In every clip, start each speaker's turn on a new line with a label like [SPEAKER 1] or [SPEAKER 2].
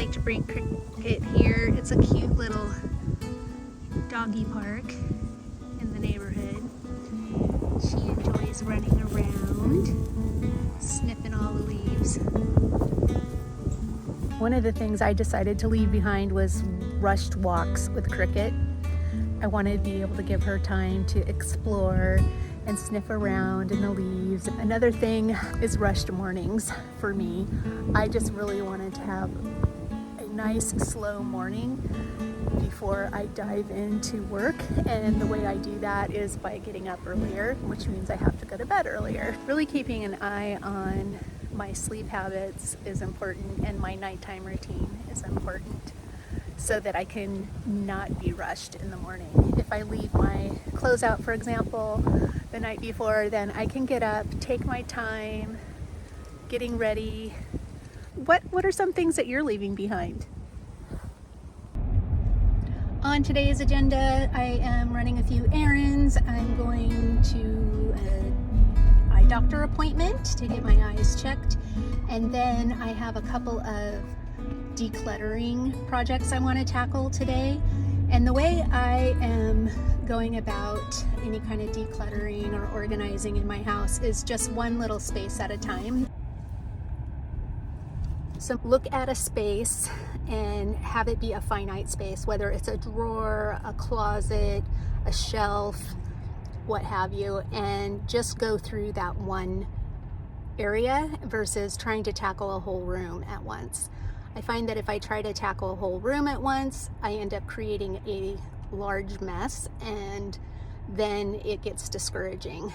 [SPEAKER 1] like to bring Cricket here. It's a cute little doggy park in the neighborhood. She enjoys running around, sniffing all the leaves. One of the things I decided to leave behind was rushed walks with Cricket. I wanted to be able to give her time to explore and sniff around in the leaves. Another thing is rushed mornings for me. I just really wanted to have a nice slow morning before I dive into work, and the way I do that is by getting up earlier, which means I have to go to bed earlier. Really keeping an eye on my sleep habits is important, and my nighttime routine is important, so that I can not be rushed in the morning. If I leave my clothes out, for example, the night before, then I can get up, take my time getting ready. What are some things that you're leaving behind? On today's agenda, I am running a few errands. I'm going to an eye doctor appointment to get my eyes checked, and then I have a couple of decluttering projects I want to tackle today. And the way I am going about any kind of decluttering or organizing in my house is just one little space at a time. So look at a space and have it be a finite space, whether it's a drawer, a closet, a shelf, what have you, and just go through that one area versus trying to tackle a whole room at once. I find that if I try to tackle a whole room at once, I end up creating a large mess, and then it gets discouraging.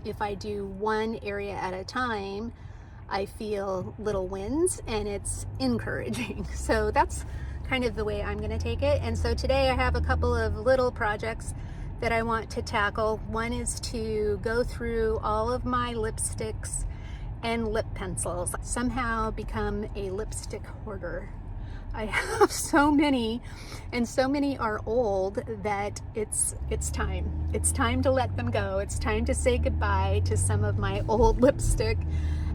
[SPEAKER 1] If I do one area at a time, I feel little wins, and it's encouraging. So that's kind of the way I'm going to take it. And so today I have a couple of little projects that I want to tackle. One is to go through all of my lipsticks and lip pencils. Somehow become a lipstick hoarder. I have so many, and so many are old that it's time. It's time to let them go. It's time to say goodbye to some of my old lipstick.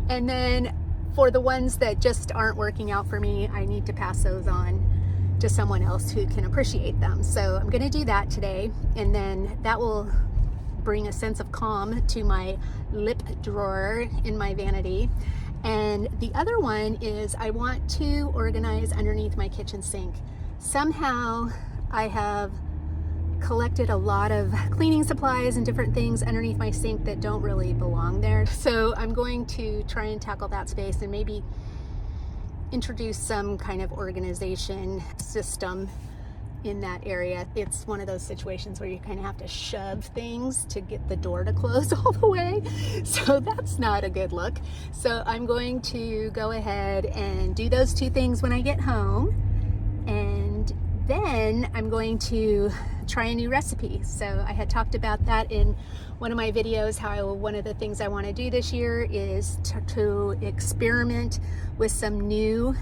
[SPEAKER 1] And then for the ones that just aren't working out for me, I need to pass those on to someone else who can appreciate them. So I'm going to do that today, and then that will bring a sense of calm to my lip drawer in my vanity. And the other one is I want to organize underneath my kitchen sink. Somehow I have collected a lot of cleaning supplies and different things underneath my sink that don't really belong there. So I'm going to try and tackle that space and maybe introduce some kind of organization system in that area. It's one of those situations where you kind of have to shove things to get the door to close all the way. So that's not a good look. So I'm going to go ahead and do those two things when I get home. And then I'm going to try a new recipe. So I had talked about that in one of my videos, how one of the things I want to do this year is to experiment with some new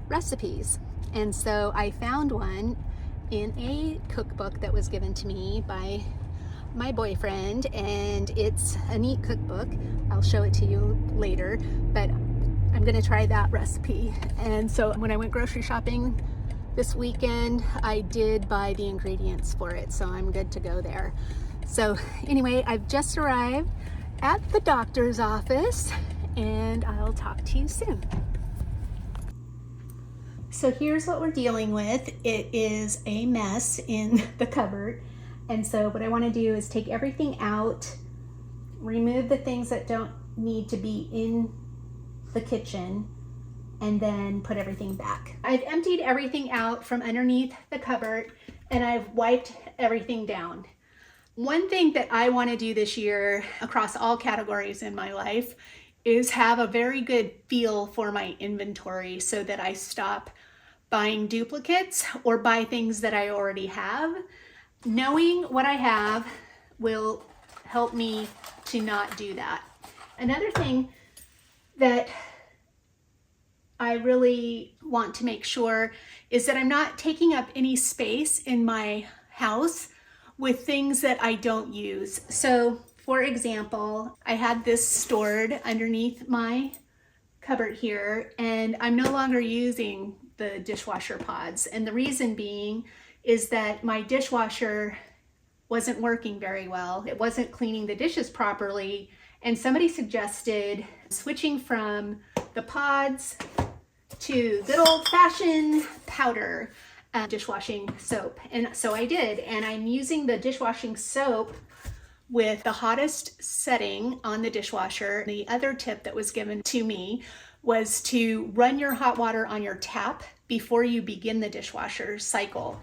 [SPEAKER 1] recipes. And so I found one in a cookbook that was given to me by my boyfriend, and it's a neat cookbook. I'll show it to you later, but I'm gonna try that recipe. And so when I went grocery shopping this weekend, I did buy the ingredients for it, so I'm good to go there. So anyway, I've just arrived at the doctor's office, and I'll talk to you soon. So here's what we're dealing with. It is a mess in the cupboard. And so what I want to do is take everything out, remove the things that don't need to be in the kitchen, and then put everything back. I've emptied everything out from underneath the cupboard, and I've wiped everything down. One thing that I want to do this year across all categories in my life is have a very good feel for my inventory so that I stop buying duplicates or buy things that I already have. Knowing what I have will help me to not do that. Another thing that I really want to make sure is that I'm not taking up any space in my house with things that I don't use. So for example, I had this stored underneath my cupboard here, and I'm no longer using the dishwasher pods. And the reason being is that my dishwasher wasn't working very well. It wasn't cleaning the dishes properly. And somebody suggested switching from the pods to good old-fashioned powder dishwashing soap. And so I did, and I'm using the dishwashing soap with the hottest setting on the dishwasher. The other tip that was given to me was to run your hot water on your tap before you begin the dishwasher cycle.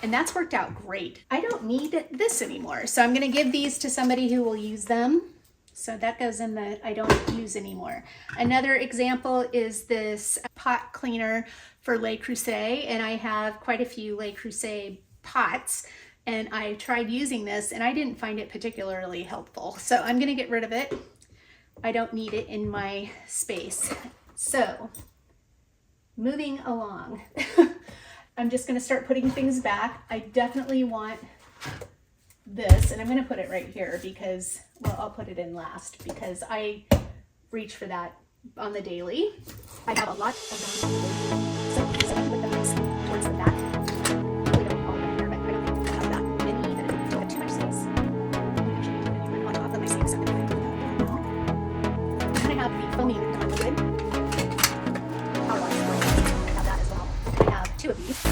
[SPEAKER 1] And that's worked out great. I don't need this anymore. So I'm gonna give these to somebody who will use them. So that goes in the I don't use anymore. Another example is this pot cleaner for Le Creuset, and I have quite a few Le Creuset pots, and I tried using this and I didn't find it particularly helpful. So I'm gonna get rid of it. I don't need it in my space. So moving along, I'm just gonna start putting things back. I definitely want this, and I'm going to put it right here because, well, I'll put it in last because I reach for that on the daily. I have a lot of them, so I can put them towards the back. I really don't all in here, but I don't think I have that many that it took up too much space. Actually, I want to off of my sinks. I'm going to put that now. And I have the foaming non-liquid power wash. I have that as well. I have 2 of these.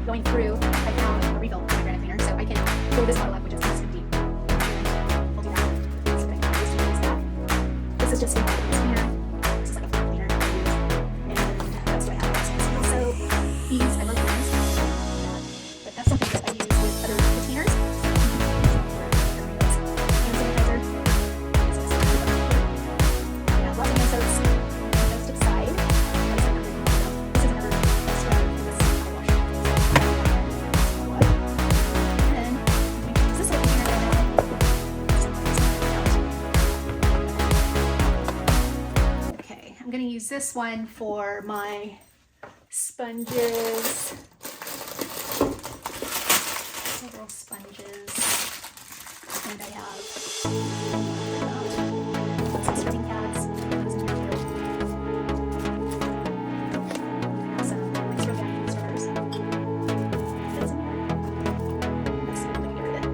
[SPEAKER 1] Going through, I found a refill for my granite cleaner, so I can fill this bottle up, which is nice and deep. I'll do that. This is just a cleaner. This is like a floor cleaner. And that's what I have. Also, these, I love these. But that's something that I use with other cleaners. Hand sanitizer. I have lots of hand soaps. Those to the side. This is another extra. I'm going to use this one for my sponges, several sponges, and I have some stripping pads. Those in here too. I have some extra vacuum strippers. Those in here. Let's see if we can get rid of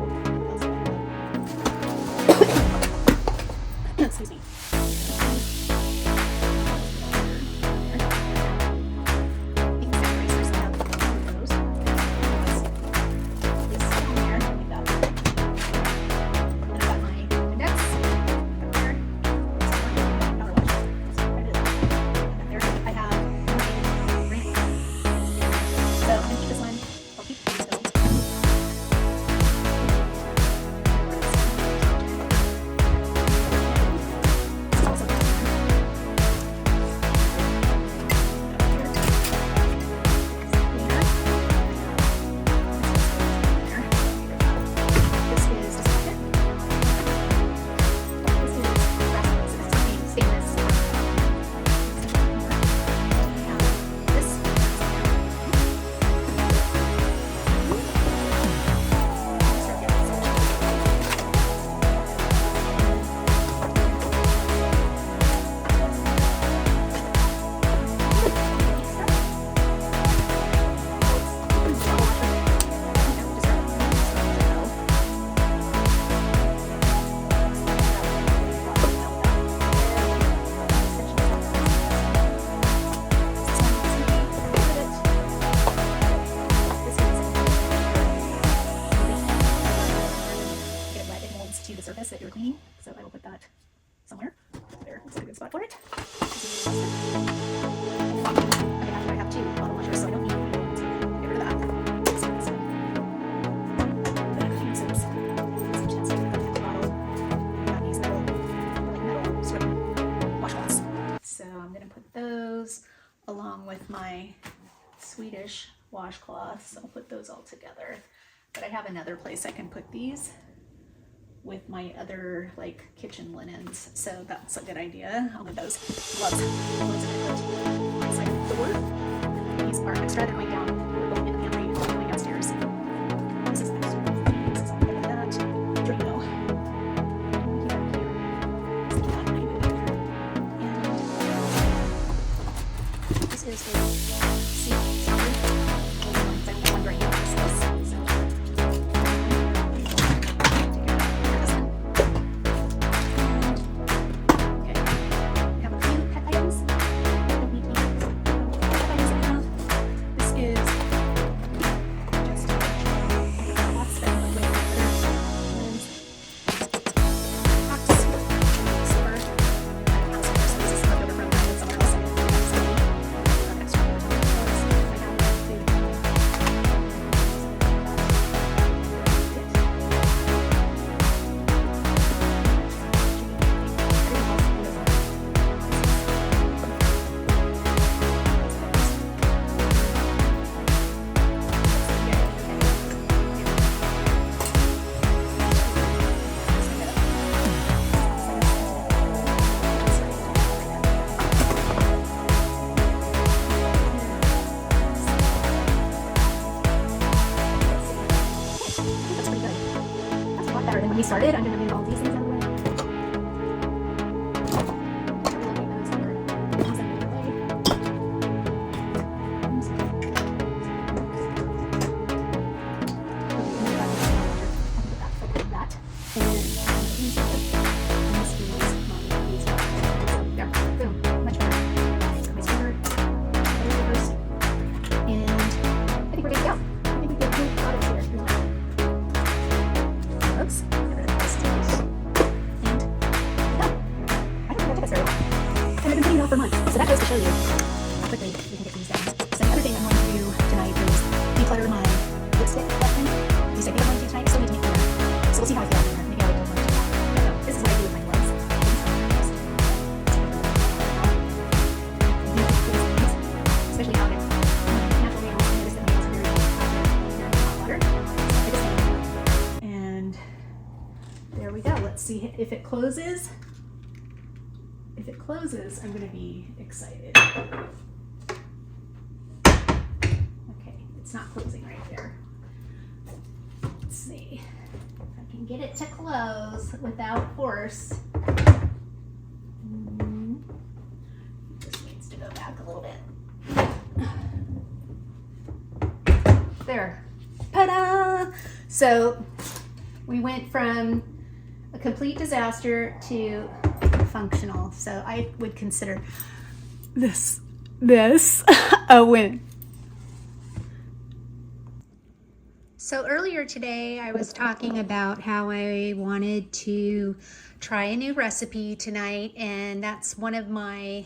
[SPEAKER 1] it. Excuse me. Along with my Swedish washcloths. I'll put those all together. But I have another place I can put these with my other like kitchen linens. So that's a good idea. I'll put those gloves. Gloves inside the door. These are extra. They're going down. They're going in the pantry. They're going downstairs. This is extra. This is like that. Drano. use a seed sorry. I'm wondering what this is. So, okay. We have a few pet items that we can use. Pet items I have. This is just lots of we started, I'm going to move all these things out of the way. For months. So that goes to show you how quickly we can get these down. So the other thing I'm going to do tonight is declutter my lipstick collection. These I think I'm going to do tonight. I still need to make more. So we'll see how I feel after. Maybe I'll wait till lunch. But no, this is what I do with my gloves. Especially out there. Naturally, I notice that my nails are very hot water. I just need to and there we go. Let's see if it closes. If it closes, I'm going to be excited. Okay, it's not closing right there. Let's see if I can get it to close without force. This needs to go back a little bit. There. Ta-da! So we went from a complete disaster to functional. So I would consider this a win. So earlier today I was talking about how I wanted to try a new recipe tonight, and that's one of my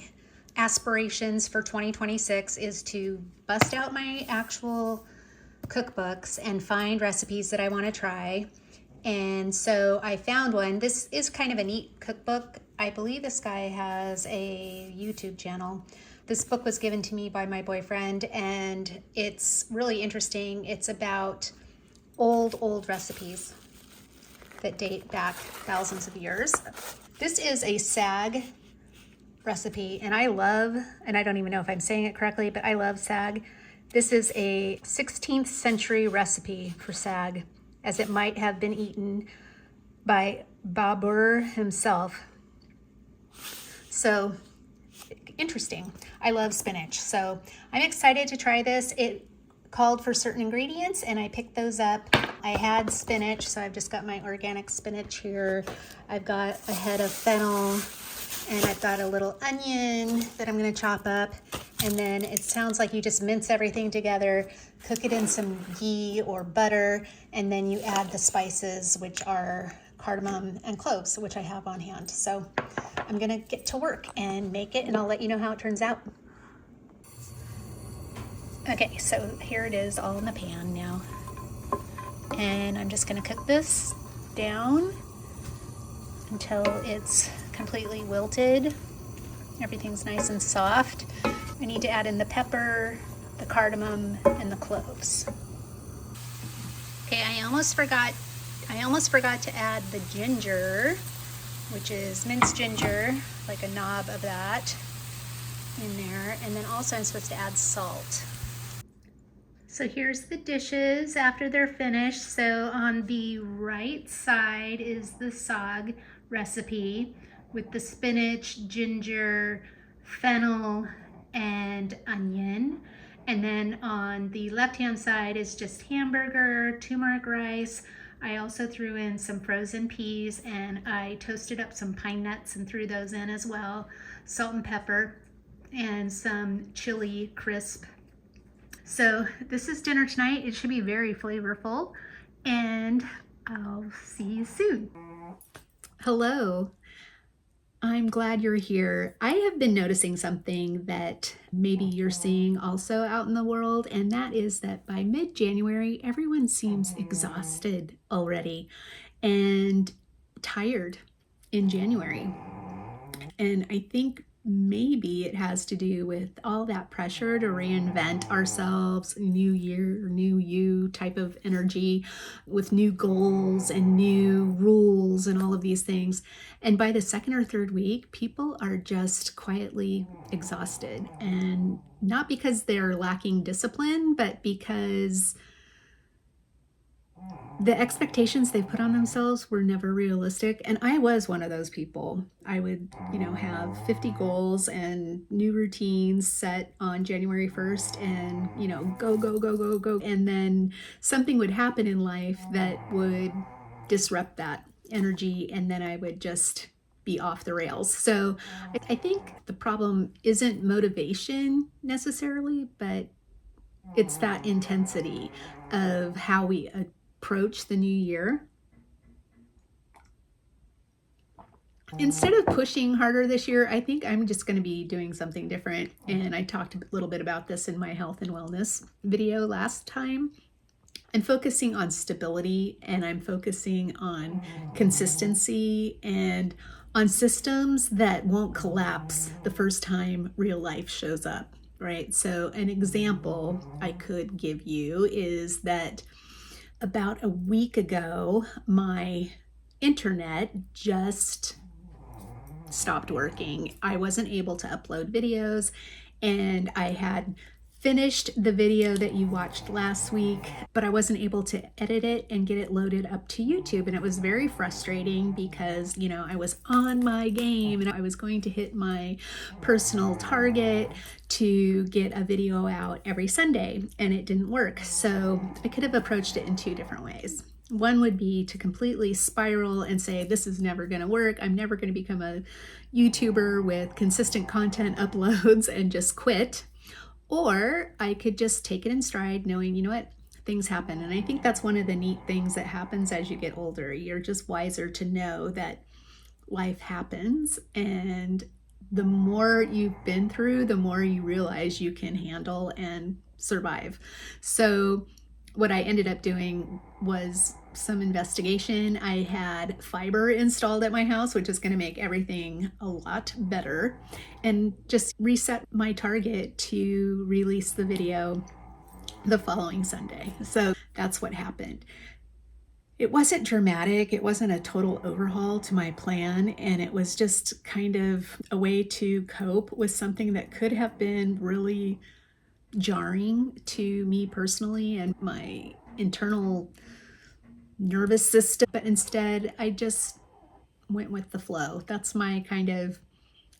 [SPEAKER 1] aspirations for 2026 is to bust out my actual cookbooks and find recipes that I want to try. And so I found one. This is kind of a neat cookbook. I believe this guy has a YouTube channel. This book was given to me by my boyfriend, and it's really interesting. It's about old recipes that date back thousands of years. This is a sag recipe, and I love, and I don't even know if I'm saying it correctly, but I love sag. This is a 16th century recipe for sag, as it might have been eaten by Babur himself. So interesting. I love spinach. So I'm excited to try this. It called for certain ingredients and I picked those up. I had spinach, so I've just got my organic spinach here. I've got a head of fennel, and I've got a little onion that I'm gonna chop up. And then it sounds like you just mince everything together, cook it in some ghee or butter, and then you add the spices, which are cardamom and cloves, which I have on hand. So I'm gonna get to work and make it, and I'll let you know how it turns out. Okay, so here it is all in the pan now. And I'm just gonna cook this down until it's completely wilted. Everything's nice and soft. I need to add in the pepper, the cardamom, and the cloves. Okay, I almost forgot to add the ginger, which is minced ginger, like a knob of that in there. And then also I'm supposed to add salt. So here's the dishes after they're finished. So on the right side is the sag recipe with the spinach, ginger, fennel, and onion. And then on the left-hand side is just hamburger, turmeric rice. I also threw in some frozen peas, and I toasted up some pine nuts and threw those in as well, salt and pepper, and some chili crisp. So this is dinner tonight. It should be very flavorful, and I'll see you soon. Hello. I'm glad you're here. I have been noticing something that maybe you're seeing also out in the world, and that is that by mid-January, everyone seems exhausted already and tired in January. And I think maybe it has to do with all that pressure to reinvent ourselves, new year, new you type of energy with new goals and new rules and all of these things. And by the second or third week, people are just quietly exhausted. And not because they're lacking discipline, but because the expectations they put on themselves were never realistic. And I was one of those people. I would, have 50 goals and new routines set on January 1st and, go, go, go, go, go. And then something would happen in life that would disrupt that energy. And then I would just be off the rails. So I think the problem isn't motivation necessarily, but it's that intensity of how we approach the new year. Instead of pushing harder this year, I think I'm just going to be doing something different. And I talked a little bit about this in my health and wellness video last time. I'm focusing on stability, and I'm focusing on consistency and on systems that won't collapse the first time real life shows up, right? So an example I could give you is that about a week ago, my internet just stopped working. I wasn't able to upload videos, and I had finished the video that you watched last week, but I wasn't able to edit it and get it loaded up to YouTube. And it was very frustrating because, I was on my game and I was going to hit my personal target to get a video out every Sunday, and it didn't work. So I could have approached it in two different ways. One would be to completely spiral and say, this is never going to work. I'm never going to become a YouTuber with consistent content uploads and just quit. Or I could just take it in stride, knowing, things happen. And I think that's one of the neat things that happens as you get older. You're just wiser to know that life happens. And the more you've been through, the more you realize you can handle and survive. So what I ended up doing was some investigation. I had fiber installed at my house, which is going to make everything a lot better, and just reset my target to release the video the following Sunday. So that's what happened. It wasn't dramatic. It wasn't a total overhaul to my plan. And it was just kind of a way to cope with something that could have been really jarring to me personally and my internal nervous system. But instead, I just went with the flow. That's my kind of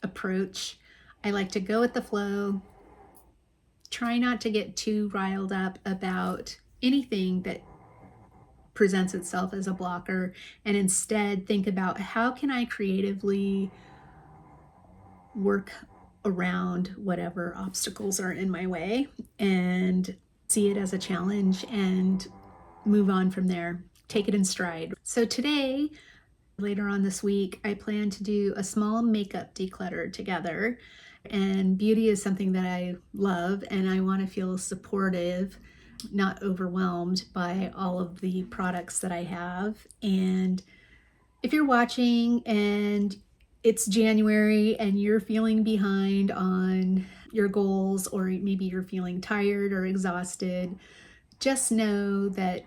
[SPEAKER 1] approach. I like to go with the flow, try not to get too riled up about anything that presents itself as a blocker, and instead think about how can I creatively work around whatever obstacles are in my way and see it as a challenge and move on from there. Take it in stride. So today, later on this week, I plan to do a small makeup declutter together. And beauty is something that I love, and I want to feel supportive, not overwhelmed by all of the products that I have. And if you're watching and it's January and you're feeling behind on your goals, or maybe you're feeling tired or exhausted, just know that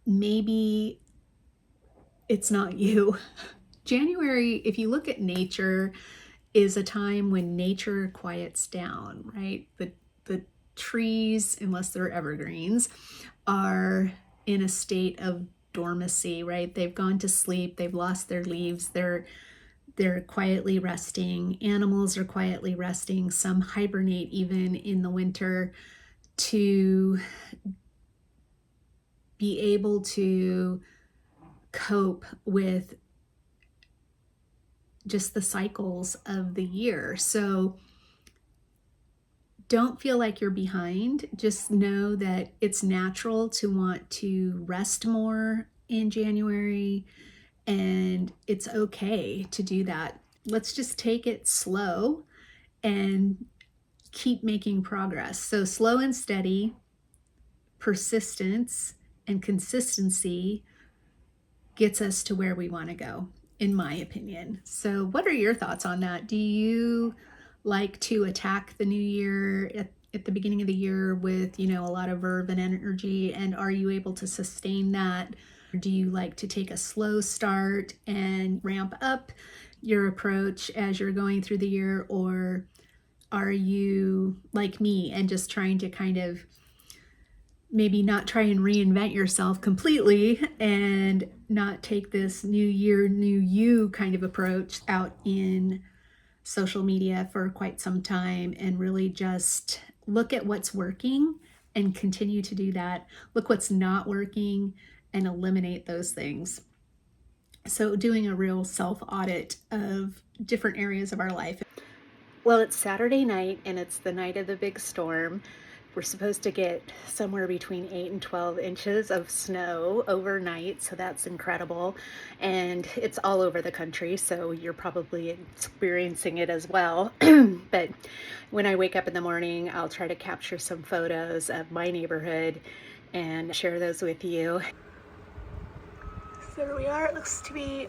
[SPEAKER 1] maybe it's not you. January, if you look at nature, is a time when nature quiets down, right? The trees, unless they're evergreens, are in a state of dormancy, right? They've gone to sleep, they've lost their leaves, they're they're quietly resting. Animals are quietly resting. Some hibernate even in the winter to be able to cope with just the cycles of the year. So don't feel like you're behind. Just know that it's natural to want to rest more in January, and it's okay to do that. Let's just take it slow and keep making progress. So slow and steady, persistence and consistency gets us to where we want to go, in my opinion. So what are your thoughts on that? Do you like to attack the new year at the beginning of the year with, a lot of verve and energy? And are you able to sustain that? Do you like to take a slow start and ramp up your approach as you're going through the year? Or are you like me and just trying to kind of maybe not try and reinvent yourself completely and not take this new year, new you kind of approach out in social media for quite some time and really just look at what's working and continue to do that. Look what's not working and eliminate those things. So doing a real self-audit of different areas of our life. Well, it's Saturday night and it's the night of the big storm. We're supposed to get somewhere between 8 and 12 inches of snow overnight, so that's incredible. And it's all over the country, so you're probably experiencing it as well. But when I wake up in the morning, I'll try to capture some photos of my neighborhood and share those with you. So there we are. It looks to be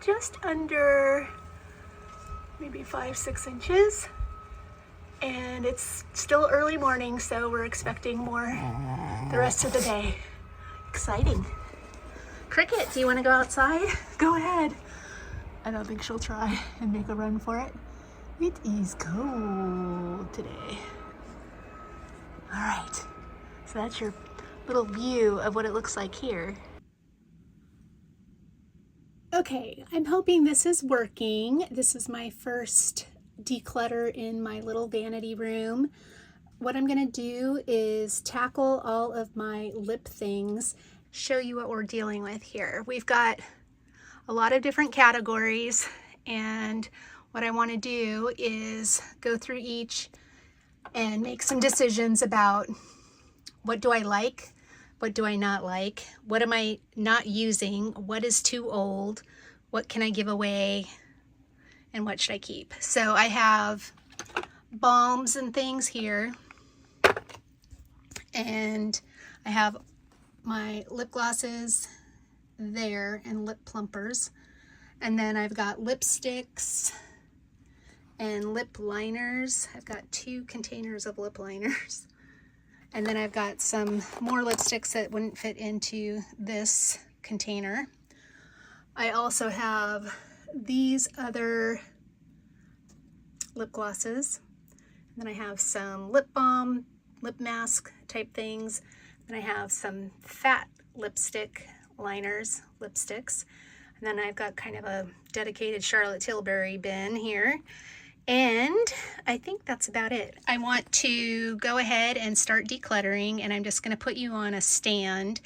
[SPEAKER 1] just under maybe 5-6 inches. And it's still early morning, so we're expecting more the rest of the day. Exciting. Cricket, do you want to go outside? Go ahead. I don't think she'll try and make a run for it. It is cold today. All right, so that's your little view of what it looks like here. Okay, I'm hoping this is working. This is my first declutter in my little vanity room. What I'm going to do is tackle all of my lip things, show you what we're dealing with here. We've got a lot of different categories, and what I want to do is go through each and make some decisions about what do I like, what do I not like, what am I not using, what is too old, what can I give away, and what should I keep. So I have balms and things here, and I have my lip glosses there and lip plumpers, and then I've got lipsticks and lip liners. I've got 2 containers of lip liners, and then I've got some more lipsticks that wouldn't fit into this container. I also have these other lip glosses, and then I have some lip balm, lip mask type things, and I have some fat lipstick liners, lipsticks, and then I've got kind of a dedicated Charlotte Tilbury bin here, and I think that's about it. I want to go ahead and start decluttering, and I'm just going to put you on a stand.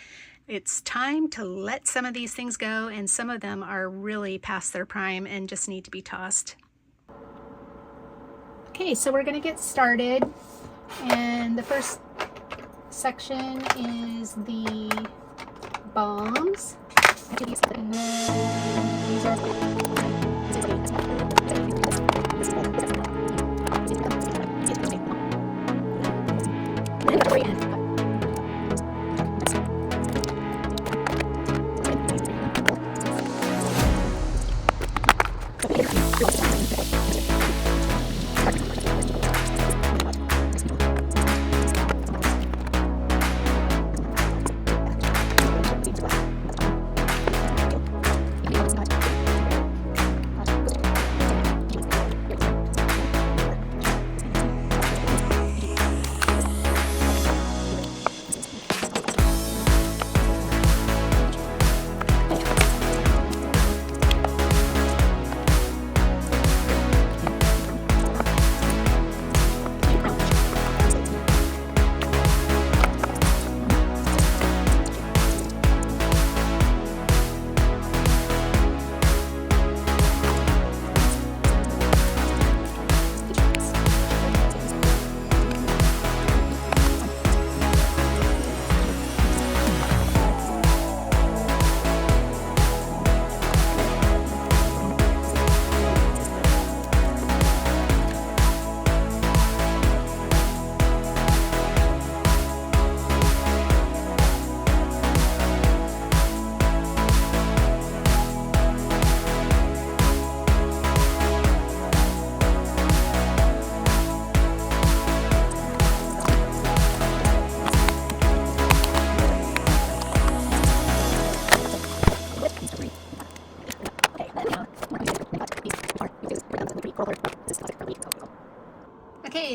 [SPEAKER 1] It's time to let some of these things go, and some of them are really past their prime and just need to be tossed. Okay, so we're going to get started, and the first section is the balms.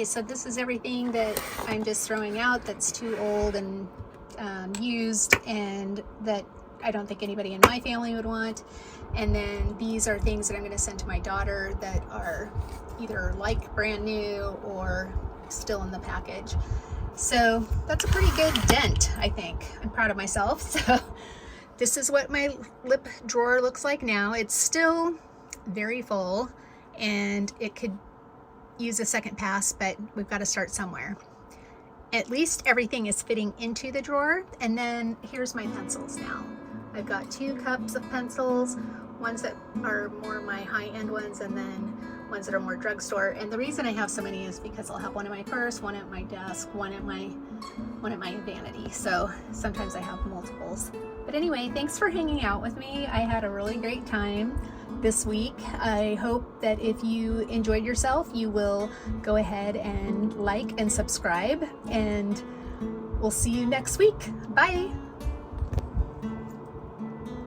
[SPEAKER 1] Okay, so this is everything that I'm just throwing out that's too old and used and that I don't think anybody in my family would want. And then these are things that I'm going to send to my daughter that are either like brand new or still in the package. So that's a pretty good dent, I think. I'm proud of myself. So this is what my lip drawer looks like now. It's still very full and it could use a second pass, but we've got to start somewhere. At least everything is fitting into the drawer. And then here's my pencils now. I've got 2 cups of pencils, ones that are more my high-end ones and then ones that are more drugstore. And the reason I have so many is because I'll have one in my purse, one at my desk, one at my vanity. So sometimes I have multiples. But anyway, thanks for hanging out with me. I had a really great time this week. I hope that if you enjoyed yourself, you will go ahead and like and subscribe, and we'll see you next week. Bye.